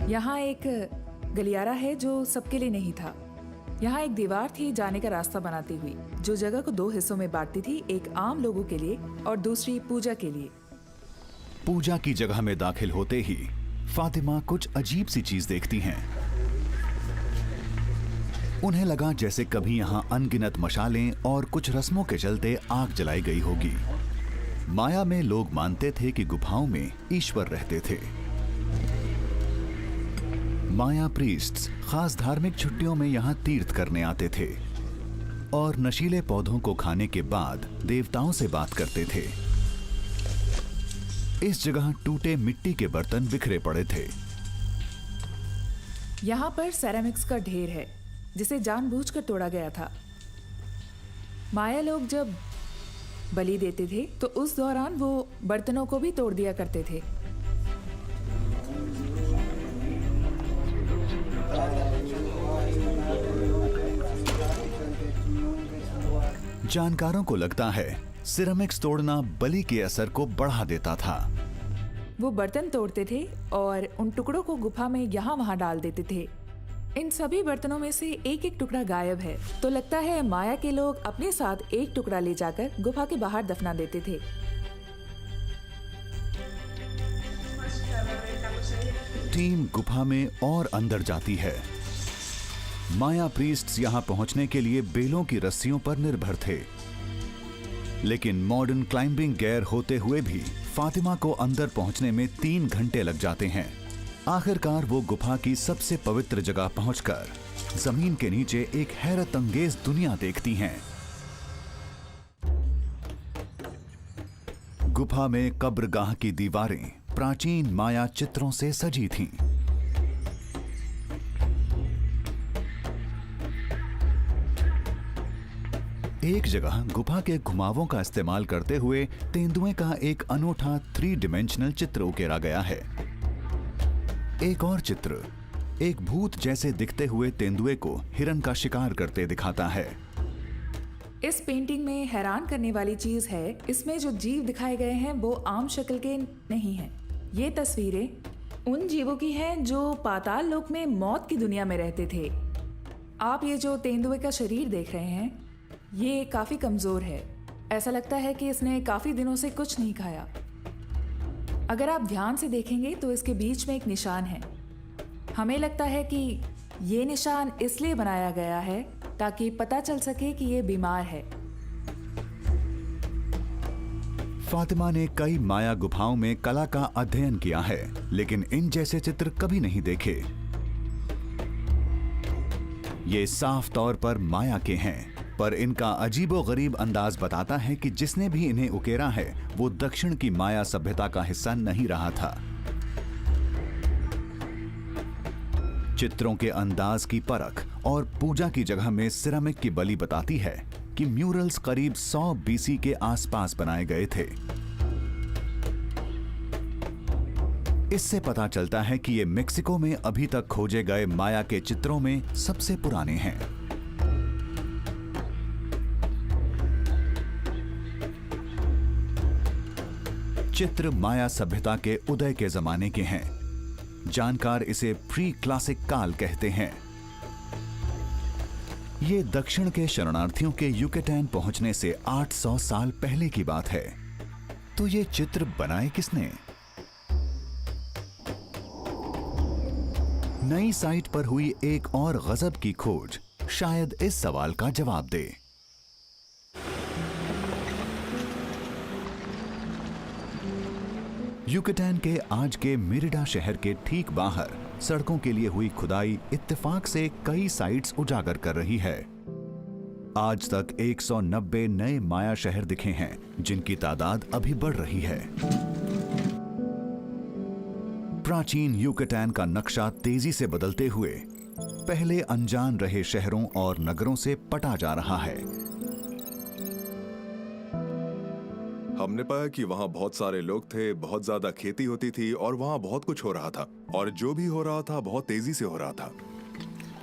यहाँ एक गलियारा है जो सबके लिए नहीं था। यहाँ एक दीवार थी जाने का रास्ता बनाती हुई, जो जगह को दो हिस्सों में बांटती थी, एक आम लोगों के लिए और दूसरी पूजा के लिए। पूजा की जगह में दाखिल होते ही फातिमा कुछ अजीब सी चीज देखती हैं। उन्हें लगा जैसे कभी यहाँ अनगिनत मशालें और कुछ रस्मों के चलते आग जलाई गई होगी। माया में लोग मानते थे कि गुफाओं में ईश्वर रहते थे। माया प्रीस्ट्स खास धार्मिक छुट्टियों में यहाँ तीर्थ करने आते थे और नशीले पौधों को खाने के बाद देवताओं से बात करते थे। इस जगह टूटे मिट्टी के बर्तन बिखरे पड़े थे। यहाँ पर सेरामिक्स का ढेर है जिसे जानबूझकर तोड़ा गया था। माया लोग जब बलि देते थे तो उस दौरान वो बर्तनों को भी तोड़ दिया करते थे। जानकारों को लगता है सिरेमिक्स तोड़ना बलि के असर को बढ़ा देता था। वो बर्तन तोड़ते थे और उन टुकड़ों को गुफा में यहाँ वहाँ डाल देते थे। इन सभी बर्तनों में से एक एक टुकड़ा गायब है, तो लगता है माया के लोग अपने साथ एक टुकड़ा ले जाकर गुफा के बाहर दफना देते थे। टीम गुफा में और अंदर जाती है। माया प्रीस्ट्स यहां पहुंचने के लिए बेलों की रस्सियों पर निर्भर थे, लेकिन मॉडर्न क्लाइंबिंग गियर होते हुए भी फातिमा को अंदर पहुंचने में 3 घंटे लग जाते हैं। आखिरकार वो गुफा की सबसे पवित्र जगह पहुंचकर जमीन के नीचे एक हैरत अंगेज दुनिया देखती हैं। गुफा में कब्रगाह की दीवारें प्राचीन माया चित्रों से सजी थीं। एक जगह गुफा के घुमावों का इस्तेमाल करते हुए तेंदुए का एक अनोखा 3 डायमेंशनल चित्र उकेरा गया है। एक और चित्र एक भूत जैसे दिखते हुए तेंदुए को हिरन का शिकार करते दिखाता है। इस पेंटिंग में हैरान करने वाली चीज है, इसमें जो जीव दिखाए गए हैं वो आम शक्ल के नहीं हैं। ये तस्वीरें उन जीवों की हैं जो पाताल लोक में मौत की दुनिया में रहते थे। आप ये जो तेंदुए का शरीर देख रहे हैं, ये काफी कमजोर है। ऐसा लगता है कि इसने काफी दिनों से कुछ नहीं खाया। अगर आप ध्यान से देखेंगे तो इसके बीच में एक निशान है। हमें लगता है कि ये निशान इसलिए बनाया गया है ताकि पता चल सके कि ये बीमार है। फातिमा ने कई माया गुफाओं में कला का अध्ययन किया है, लेकिन इन जैसे चित्र कभी नहीं देखे। ये साफ तौर पर माया के हैं, पर इनका अजीबोगरीब अंदाज बताता है कि जिसने भी इन्हें उकेरा है वो दक्षिण की माया सभ्यता का हिस्सा नहीं रहा था। चित्रों के अंदाज की परख और पूजा की जगह में सिरेमिक की बलि बताती है कि म्यूरल्स करीब 100 बीसी के आसपास बनाए गए थे। इससे पता चलता है कि ये मेक्सिको में अभी तक खोजे गए माया के चित्रों में सबसे पुराने हैं। चित्र माया सभ्यता के उदय के जमाने के हैं। जानकार इसे प्री क्लासिक काल कहते हैं। ये दक्षिण के शरणार्थियों के युकेटैन पहुंचने से 800 साल पहले की बात है। तो ये चित्र बनाए किसने? नई साइट पर हुई एक और गजब की खोज शायद इस सवाल का जवाब दे। युकेटैन के आज के मेरिडा शहर के ठीक बाहर सड़कों के लिए हुई खुदाई इत्तेफाक से कई साइट्स उजागर कर रही है। आज तक 190 नए माया शहर दिखे हैं, जिनकी तादाद अभी बढ़ रही है। प्राचीन युकेटैन का नक्शा तेजी से बदलते हुए पहले अनजान रहे शहरों और नगरों से पटा जा रहा है। हमने पाया कि वहाँ बहुत सारे लोग थे, बहुत ज्यादा खेती होती थी और वहाँ बहुत कुछ हो रहा था, और जो भी हो रहा था बहुत तेजी से हो रहा था।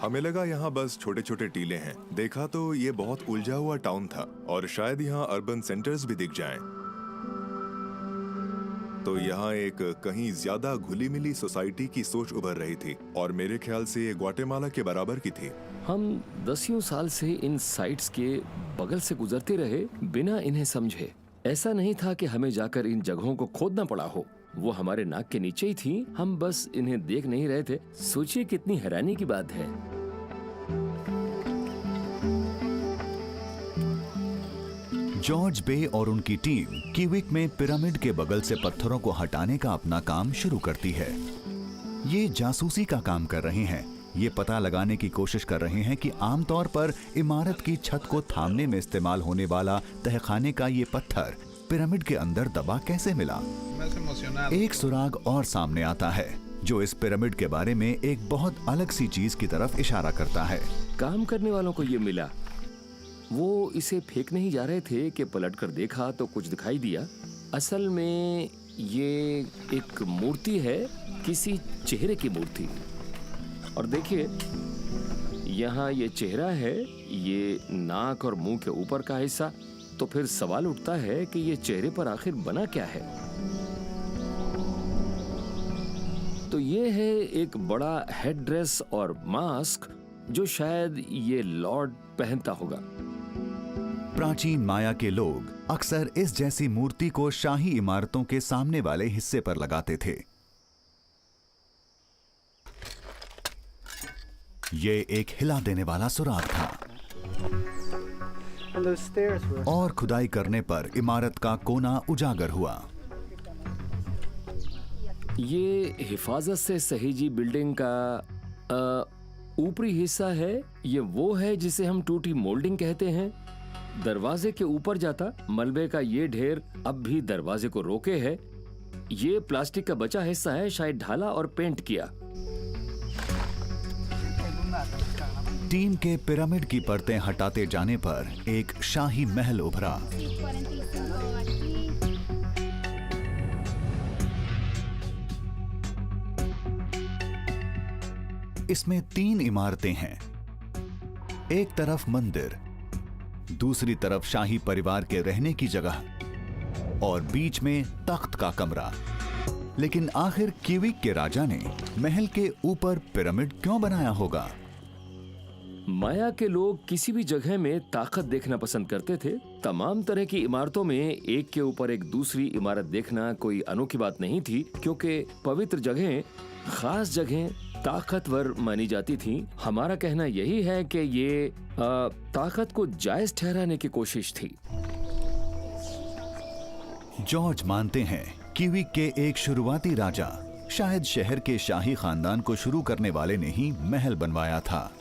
हमें लगा यहाँ बस छोटे छोटे टीले हैं। देखा तो ये बहुत उलझा हुआ टाउन था और शायद यहाँ अर्बन सेंटर्स भी दिख जाएं। तो यहाँ एक कहीं ज्यादा घुली मिली सोसाइटी की सोच उभर रही थी और मेरे ख्याल से ये ग्वाटेमाला के बराबर की थी। हम दसियों साल से इन साइट्स के बगल से गुजरते रहे बिना इन्हें समझे। ऐसा नहीं था कि हमें जाकर इन जगहों को खोदना पड़ा हो, वो हमारे नाक के नीचे ही थी, हम बस इन्हें देख नहीं रहे थे। सोचिए कितनी हैरानी की बात है। जॉर्ज बे और उनकी टीम कीविक में पिरामिड के बगल से पत्थरों को हटाने का अपना काम शुरू करती है। ये जासूसी का काम कर रहे हैं। ये पता लगाने की कोशिश कर रहे हैं कि आमतौर पर इमारत की छत को थामने में इस्तेमाल होने वाला तहखाने का ये पत्थर पिरामिड के अंदर दबा कैसे मिला। एक सुराग और सामने आता है जो इस पिरामिड के बारे में एक बहुत अलग सी चीज की तरफ इशारा करता है। काम करने वालों को ये मिला। वो इसे फेंकने ही जा रहे थे कि पलटकर देखा तो कुछ दिखाई दिया। असल में ये एक मूर्ति है, किसी चेहरे की मूर्ति। और देखिए यहाँ ये चेहरा है, ये नाक और मुंह के ऊपर का हिस्सा। तो फिर सवाल उठता है कि ये चेहरे पर आखिर बना क्या है। तो ये है एक बड़ा हेड ड्रेस और मास्क जो शायद ये लॉर्ड पहनता होगा। प्राचीन माया के लोग अक्सर इस जैसी मूर्ति को शाही इमारतों के सामने वाले हिस्से पर लगाते थे। ये एक हिला देने वाला सुराग था और खुदाई करने पर इमारत का कोना उजागर हुआ। ये हिफाजत से सहेजी बिल्डिंग का ऊपरी हिस्सा है। ये वो है जिसे हम टूटी मोल्डिंग कहते हैं। दरवाजे के ऊपर जाता मलबे का ये ढेर अब भी दरवाजे को रोके है। ये प्लास्टिक का बचा हिस्सा है, शायद ढाला और पेंट किया। टीम के पिरामिड की परतें हटाते जाने पर एक शाही महल उभरा। इसमें 3 इमारतें हैं। एक तरफ मंदिर, दूसरी तरफ शाही परिवार के रहने की जगह और बीच में तख्त का कमरा। लेकिन आखिर कीविक के राजा ने महल के ऊपर पिरामिड क्यों बनाया होगा? माया के लोग किसी भी जगह में ताकत देखना पसंद करते थे। तमाम तरह की इमारतों में एक के ऊपर एक दूसरी इमारत देखना कोई अनोखी बात नहीं थी, क्योंकि पवित्र जगहें, खास जगहें ताकतवर मानी जाती थी। हमारा कहना यही है कि ये ताकत को जायज ठहराने की कोशिश थी। जॉर्ज मानते हैं कीविक के एक शुरुआती राजा, शायद शहर के शाही खानदान को शुरू करने वाले ने ही महल बनवाया था।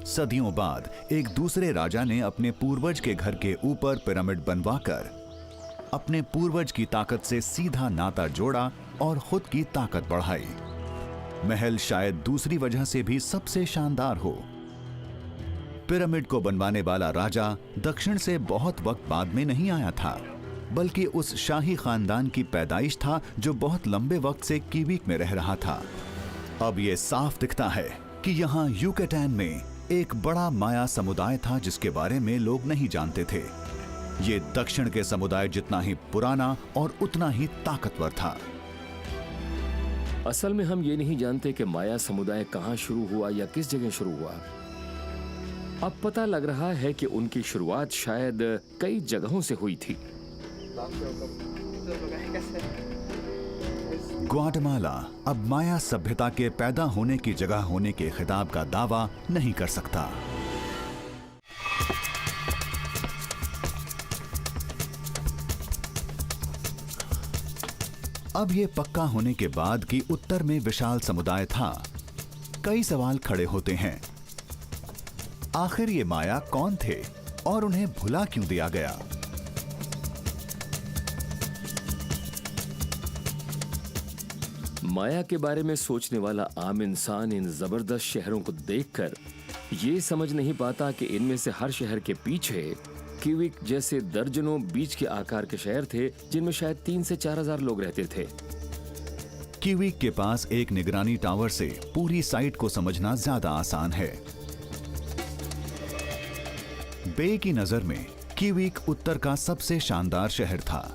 सदियों बाद एक दूसरे राजा ने अपने पूर्वज के घर के ऊपर पिरामिड बनवाकर अपने पूर्वज की ताकत से सीधा नाता जोड़ा और खुद की ताकत बढ़ाई। महल शायद दूसरी वजह से भी सबसे शानदार हो। पिरामिड को बनवाने वाला राजा दक्षिण से बहुत वक्त बाद में नहीं आया था, बल्कि उस शाही खानदान की पैदाइश था जो बहुत लंबे वक्त से कीविक में रह रहा था। अब यह साफ दिखता है कि यहाँ यूकेटैन में एक बड़ा माया समुदाय था जिसके बारे में लोग नहीं जानते थे। ये दक्षिण के समुदाय जितना ही पुराना और उतना ही ताकतवर था। असल में हम ये नहीं जानते कि माया समुदाय कहाँ शुरू हुआ या किस जगह शुरू हुआ। अब पता लग रहा है कि उनकी शुरुआत शायद कई जगहों से हुई थी। ग्वाटेमाला अब माया सभ्यता के पैदा होने की जगह होने के खिताब का दावा नहीं कर सकता। अब यह पक्का होने के बाद कि उत्तर में विशाल समुदाय था, कई सवाल खड़े होते हैं। आखिर ये माया कौन थे और उन्हें भुला क्यों दिया गया? माया के बारे में सोचने वाला आम इंसान इन जबरदस्त शहरों को देखकर ये समझ नहीं पाता कि इनमें से हर शहर के पीछे कीविक जैसे दर्जनों बीच के आकार के शहर थे, जिनमें शायद 3 से 4 हजार लोग रहते थे। कीविक के पास एक निगरानी टावर से पूरी साइट को समझना ज्यादा आसान है। बे की नजर में कीविक उत्तर का सबसे शानदार शहर था।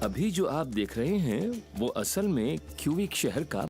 अभी जो आप देख रहे हैं वो असल में क्यूबिक शहर का